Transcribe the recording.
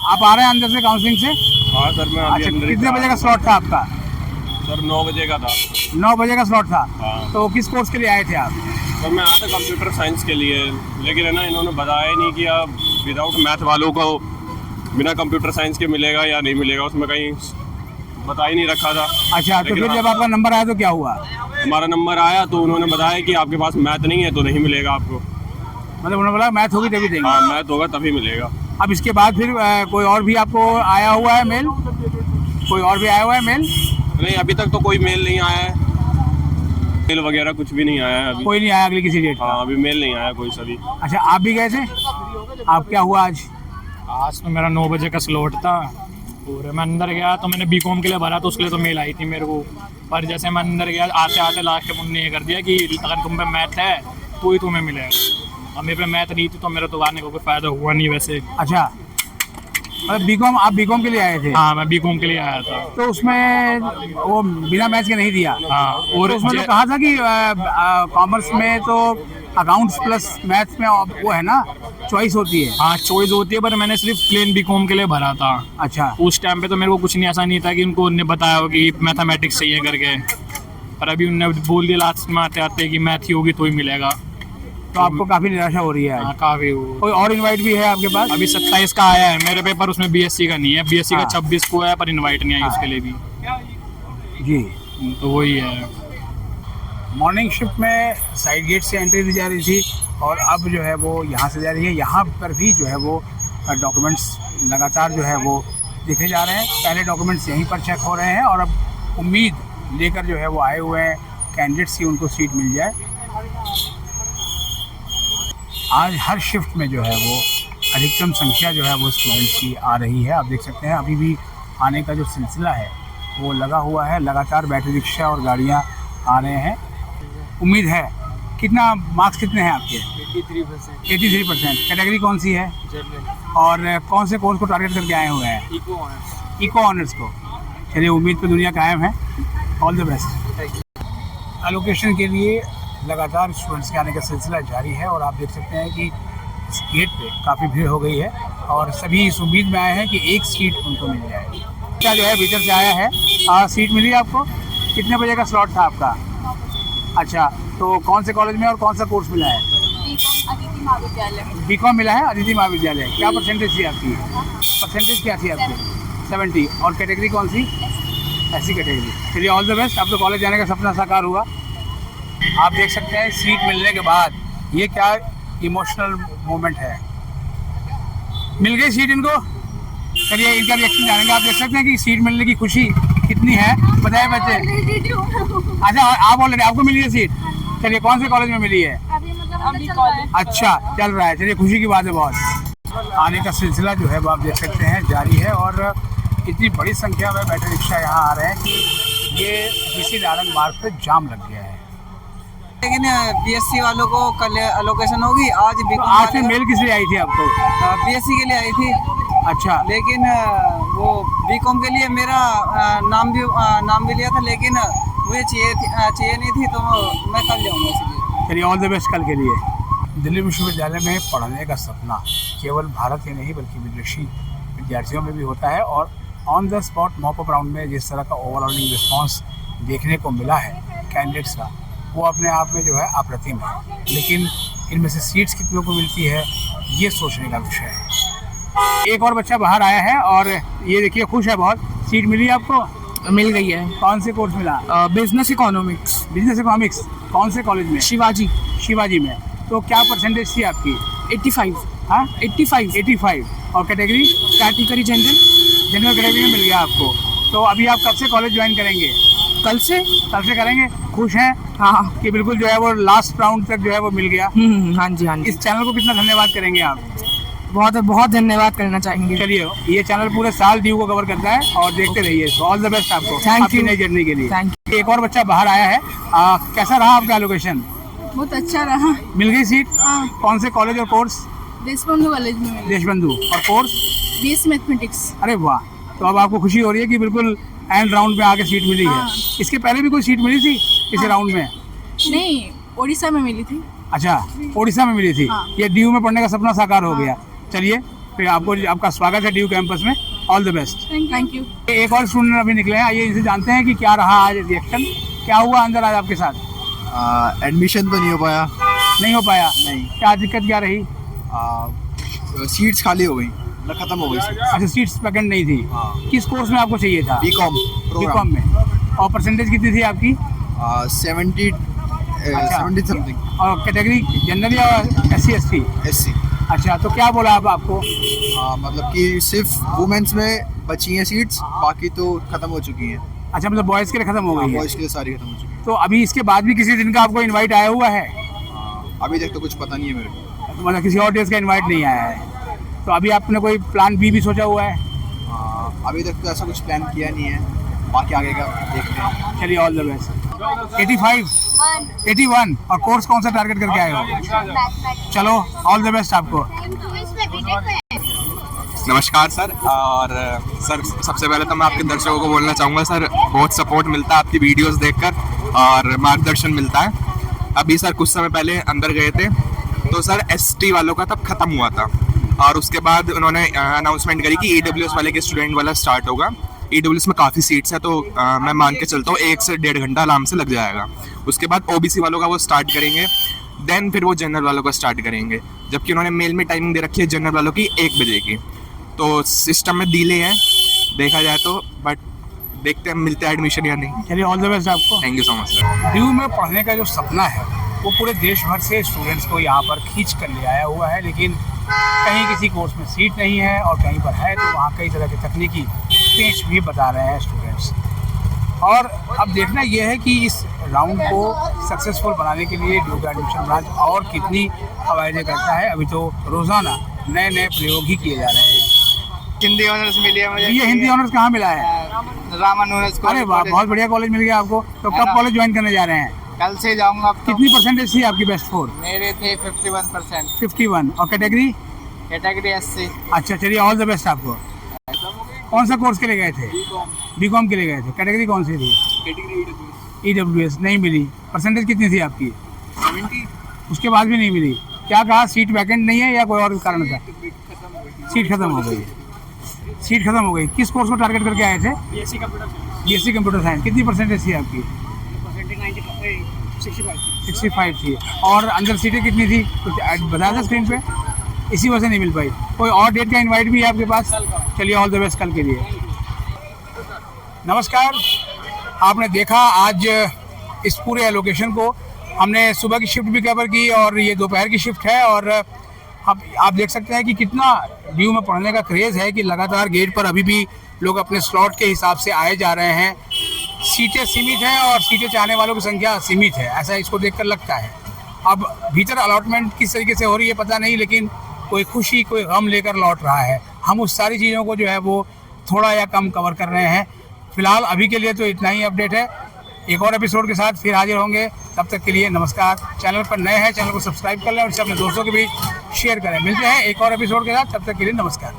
आप आ रहे हैं अंदर से काउंसलिंग से? हाँ सर, मैं अभी अच्छा, अंदर ही कितने था। बजे का स्लॉट था आपका? सर 9 बजे का था। 9 बजे का स्लॉट था। हाँ। तो किस कोर्स के लिए आए थे आप? सर मैं आया था कंप्यूटर साइंस के लिए, लेकिन है ना इन्होंने बताया ही नहीं कि आप विदाउट मैथ वालों को बिना कंप्यूटर साइंस के मिलेगा या नहीं मिलेगा, उसमें कहीं बता ही नहीं रखा था। अच्छा, तो लेकिन फिर हाँ, जब आपका नंबर आया तो क्या हुआ? हमारा नंबर आया तो उन्होंने बताया कि आपके पास मैथ नहीं है तो नहीं मिलेगा आपको। मतलब उन्होंने बोला मैथ होगी तभी देंगे। हाँ, मैथ होगा तभी मिलेगा। अब इसके बाद फिर कोई और भी आपको आया हुआ है मेल? कोई और भी आया हुआ है मेल? नहीं, अभी तक तो कोई मेल नहीं आया है, मेल वगैरह कुछ भी नहीं आया है अभी। कोई नहीं आया अगली किसी डेट का? हाँ, अभी मेल नहीं आया कोई सभी। अच्छा, आप भी गए थे? आप क्या हुआ आज? आज तो मेरा 9 बजे का स्लॉट था और मैं अंदर गया तो मैंने बीकॉम के लिए भरा, तो उसके लिए तो मेल आई थी मेरे को। पर जैसे मैं अंदर गया आते आते लास्ट में उन्होंने ये कर दिया कि अगर तुम पे मैथ है तो ही तुम्हें मिलेगा। अब मेरे पे मैथ नहीं थी तो मेरा तो आने का कोई फ़ायदा हुआ नहीं वैसे। अच्छा, मतलब बीकॉम, आप बीकॉम के लिए आए थे? हाँ, मैं बीकॉम के लिए आया था। तो उसमें वो बिना मैथ्स के नहीं दिया? हाँ, और तो उसमें तो कहा था कि कॉमर्स में तो अकाउंट्स प्लस मैथ्स में वो है ना, चॉइस होती है। हाँ, चॉइस होती है, पर मैंने सिर्फ प्लेन बीकॉम के लिए भरा था। अच्छा, उस टाइम पे तो मेरे को कुछ नहीं, ऐसा नहीं था कि उनको उन्होंने बताया हो कि मैथमेटिक्स चाहिए करके। पर अभी उन्होंने बोल दिया लास्ट में आते आते कि मैथ ही होगी तो ही मिलेगा। तो आपको काफी निराशा हो रही है हाँ, आज। काफ़ी कोई और इनवाइट भी है आपके पास? अभी 27 का आया है मेरे पेपर, उसमें बीएससी का नहीं है। बीएससी का हाँ। 26 को है, पर इनवाइट नहीं आई हाँ। उसके लिए भी। जी, तो वही है। मॉर्निंग शिफ्ट में साइड गेट से एंट्री दी जा रही थी और अब जो है वो यहाँ से जा रही है। यहाँ पर भी जो है वो डॉक्यूमेंट्स लगातार जो है वो देखे जा रहे हैं। पहले डॉक्यूमेंट्स यहीं पर चेक हो रहे हैं और अब उम्मीद लेकर जो है वो आए हुए हैं कैंडिडेट्स की उनको सीट मिल जाए। आज हर शिफ्ट में जो है वो अधिकतम संख्या जो है वो स्टूडेंट्स की आ रही है। आप देख सकते हैं अभी भी आने का जो सिलसिला है वो लगा हुआ है। लगातार बैटरी रिक्शा और गाड़ियाँ आ रहे हैं। उम्मीद है, कितना मार्क्स कितने हैं आपके? 83%। 83%। कैटेगरी कौन सी है और कौन से कोर्स को टारगेट करके आए हुए हैं? इको ऑनर्स को। चलिए, उम्मीद पे दुनिया कायम है। All the best. एलोकेशन के लिए लगातार स्टूडेंट्स के आने का सिलसिला जारी है और आप देख सकते हैं कि इस गेट पे काफ़ी भीड़ हो गई है और सभी इस उम्मीद में आए हैं कि एक सीट उनको मिल जाए। क्या जो है भीतर से आया है, सीट मिली आपको? कितने बजे का स्लॉट था आपका? अच्छा, तो कौन से कॉलेज में और कौन सा कोर्स मिला है? अदिति महाविद्यालय। बीकॉम मिला है, अदिति महाविद्यालय। क्या परसेंटेज थी आपकी? परसेंटेज क्या थी आपकी? 70। और कैटेगरी कौन सी? ऐसी कैटेगरी। चलिए, ऑल द बेस्ट। अब तो कॉलेज जाने का सपना साकार हुआ। आप देख सकते हैं सीट मिलने के बाद ये क्या इमोशनल मोमेंट है। मिल गई सीट इनको। चलिए, इनका रिएक्शन जानेंगे। आप देख सकते हैं कि सीट मिलने की खुशी कितनी है। बताए बच्चे? अच्छा, आप ऑलरेडी आपको मिली है सीट। चलिए, कौन से कॉलेज में मिली है? अभी कॉलेज। अच्छा, चल रहा है। चलिए, खुशी की बात है बहुत। आने का सिलसिला जो है वो आप देख सकते हैं जारी है और इतनी बड़ी संख्या में बैटरी रिक्शा यहाँ आ रहे हैं कि ये किसी नारंग मार्ग पर जाम लग गया है। लेकिन बीएससी वालों को कल एलोकेशन होगी, आज तो बीकॉम आज से मेल किस लिए आई थी आपको? बीएससी के लिए आई थी। अच्छा, लेकिन वो बीकॉम के लिए मेरा नाम भी लिया था, लेकिन मुझे चाहिए नहीं थी, तो मैं कल जाऊँगा इसलिए। चलिए, ऑल द बेस्ट कल के लिए। दिल्ली विश्वविद्यालय में पढ़ने का सपना केवल भारत ही नहीं बल्कि विदेशी विद्यार्थियों में भी होता है और on the spot mock-up round में जिस तरह का ओवरऑलिंग रिस्पांस देखने को मिला है कैंडिडेट्स का, वो अपने आप में जो है अप्रतिम है। लेकिन इनमें से सीट्स कितनों को मिलती है ये सोचने का विषय है। एक और बच्चा बाहर आया है और ये देखिए खुश है बहुत। सीट मिली आपको? मिल गई है। कौन से कोर्स मिला? Business economics. Business economics. कौन से कॉलेज में? शिवाजी। शिवाजी में। तो क्या परसेंटेज थी आपकी? 85। हाँ, 85। और कैटेगरी? कैटेगरी जनरल कैटेगरी में मिल गया आपको। तो अभी आप कब से कॉलेज ज्वाइन करेंगे? कल से। कल से करेंगे। खुश हैं हाँ। कि बिल्कुल जो है वो लास्ट राउंड तक जो है वो मिल गया? हाँ जी, हाँ जी। इस चैनल को कितना धन्यवाद करेंगे आप? बहुत बहुत धन्यवाद करना चाहेंगे। चलिए, ये चैनल पूरे साल ड्यू को कवर करता है और देखते रहिए। ऑल द बेस्ट आपको Thank you. नई जर्नी के लिए। थैंक एक और बच्चा बाहर आया है। कैसा रहा आपका एलोकेशन? बहुत अच्छा रहा। मिल गई सीट? हाँ। कौन से कॉलेज और कोर्स? देशबंधु कॉलेज में मिली। देशबंधु। और कोर्स? BSc mathematics. अरे वाह, तो अब आपको खुशी हो रही है कि बिल्कुल एंड राउंड में आके सीट मिली है। हाँ। इसके पहले भी कोई सीट मिली थी इस राउंड में? नहीं, उड़ीसा में मिली थी। अच्छा, उड़ीसा में मिली थी। हाँ। ये डीयू में पढ़ने का सपना साकार हो गया। चलिए, फिर आपको आपका स्वागत है ड्यू कैंपस में। All the best. Thank you. एक और स्टूडेंट अभी निकले हैं, आइए इनसे जानते हैं कि क्या रहा आज रिएक्शन, क्या हुआ अंदर आज आपके साथ। एडमिशन तो नहीं हो पाया। नहीं हो पाया? नहीं। क्या दिक्कत क्या रही? सीट्स खाली हो गई, मतलब खत्म हो गई। अच्छा, सीट्स वैकेंट नहीं थी। किस कोर्स में आपको चाहिए था? बीकॉम बीकॉम में। और परसेंटेज कितनी थी आपकी? 70 समथिंग। और कैटेगरी जनरल या SC ST? SC। अच्छा, तो क्या बोला आपको? मतलब कि सिर्फ वुमेन्स में बची हैं सीट्स, बाकी तो खत्म हो चुकी हैं। अच्छा, मतलब बॉयज़ के लिए खत्म हो गई है। बॉयज़ के लिए सारी खत्म हो चुकी हैं। तो अभी इसके बाद भी किसी दिन का आपको इनवाइट आया हुआ है? अभी तक तो कुछ पता नहीं है मेरे को। तो मतलब किसी और डेज का इनवाइट नहीं आया है। तो अभी आपने कोई प्लान बी भी सोचा हुआ है? अभी तक तो ऐसा कुछ प्लान किया नहीं है, बाकी आगे का देखते हैं। चलिए, ऑल द बेस्ट। 85, 81। और कोर्स कौन सा टारगेट करके आए हो? चलो, ऑल द बेस्ट आपको। नमस्कार सर। और सर सबसे पहले तो मैं आपके दर्शकों को बोलना चाहूँगा सर, बहुत सपोर्ट मिलता है आपकी वीडियोस देखकर और मार्गदर्शन मिलता है। अभी सर कुछ समय पहले अंदर गए थे तो सर ST वालों का तब खत्म हुआ था और उसके बाद उन्होंने अनाउंसमेंट करी कि EWS वाले के स्टूडेंट वाला स्टार्ट होगा। EWS में काफ़ी सीट्स है तो मैं मान के चलता हूँ 1 से 1.5 घंटा आराम से लग जाएगा। उसके बाद OBC वालों का वो स्टार्ट करेंगे, देन फिर वो जनरल वालों का स्टार्ट करेंगे, जबकि उन्होंने मेल में टाइमिंग दे रखी है जनरल वालों की 1 बजे की। तो सिस्टम में डिले है देखा जाए तो, बट देखते हैं मिलते हैं एडमिशन या नहीं। चलिए, ऑल द बेस्ट आपको। Thank you so much sir. Due में पढ़ने का जो सपना है वो पूरे देश भर से स्टूडेंट्स को यहाँ पर खींच कर ले आया हुआ है, लेकिन कहीं किसी कोर्स में सीट नहीं है और कहीं पर है तो वहाँ कई तरह के तकनीकी पेच भी बता रहे हैं स्टूडेंट्स। और अब देखना यह है कि इस राउंड को सक्सेसफुल बनाने के लिए ड्यू का एडमिशन ब्रांच और कितनी कवायदें करता है। अभी तो रोज़ाना नए नए प्रयोग ही किए जा रहे हैं। हिंदी ऑनर्स मिली है मुझे। ये हिंदी ऑनर्स कहाँ मिला है? रामानुज। अरे वाह, बहुत बढ़िया कॉलेज मिल गया आपको। तो कब कॉलेज ज्वाइन करने जा रहे हैं? कल से जाऊंगा। कितनी परसेंटेज थी आपकी बेस्ट 4? मेरे थे 51%। 51। और कैटेगरी? Category SC। अच्छा, चलिए, ऑल द बेस्ट आपको। कौन सा कोर्स के लिए गए थे? बीकॉम के लिए गए थे। कैटेगरी कौन सी थी? EWS नहीं मिली। परसेंटेज कितनी थी आपकी? 70। उसके बाद भी नहीं मिली। क्या कहा, सीट वैकेंट नहीं है या कोई और कारण था? सीट खत्म हो गई। सीट खत्म हो गई। किस कोर्स को टारगेट करके आए थे? BSc computer science. कितनी परसेंटेज थी आपकी? 65 थी। और अंदर सीटें कितनी थी कुछ बता दें स्क्रीन पे? इसी वजह से नहीं मिल पाई। कोई और डेट का इनवाइट भी है आपके पास? चलिए, ऑल द बेस्ट कल के लिए। नमस्कार। आपने देखा आज इस पूरे एलोकेशन को, हमने सुबह की शिफ्ट भी कवर की और ये दोपहर की शिफ्ट है। और अब आप देख सकते हैं कि कितना ड्यू में पढ़ने का क्रेज़ है कि लगातार गेट पर अभी भी लोग अपने स्लॉट के हिसाब से आए जा रहे हैं। सीटें सीमित हैं और सीटें चाहने वालों की संख्या सीमित है, ऐसा इसको देखकर लगता है। अब भीतर अलॉटमेंट किस तरीके से हो रही है पता नहीं, लेकिन कोई खुशी कोई गम लेकर लौट रहा है। हम उस सारी चीज़ों को जो है वो थोड़ा या कम कवर कर रहे हैं। फिलहाल अभी के लिए तो इतना ही अपडेट है। एक और एपिसोड के साथ फिर हाजिर होंगे, तब तक के लिए नमस्कार। चैनल पर नए हैं, चैनल को सब्सक्राइब कर लें और इसे अपने दोस्तों के बीच शेयर करें। मिलते हैं एक और एपिसोड के साथ, तब तक के लिए नमस्कार।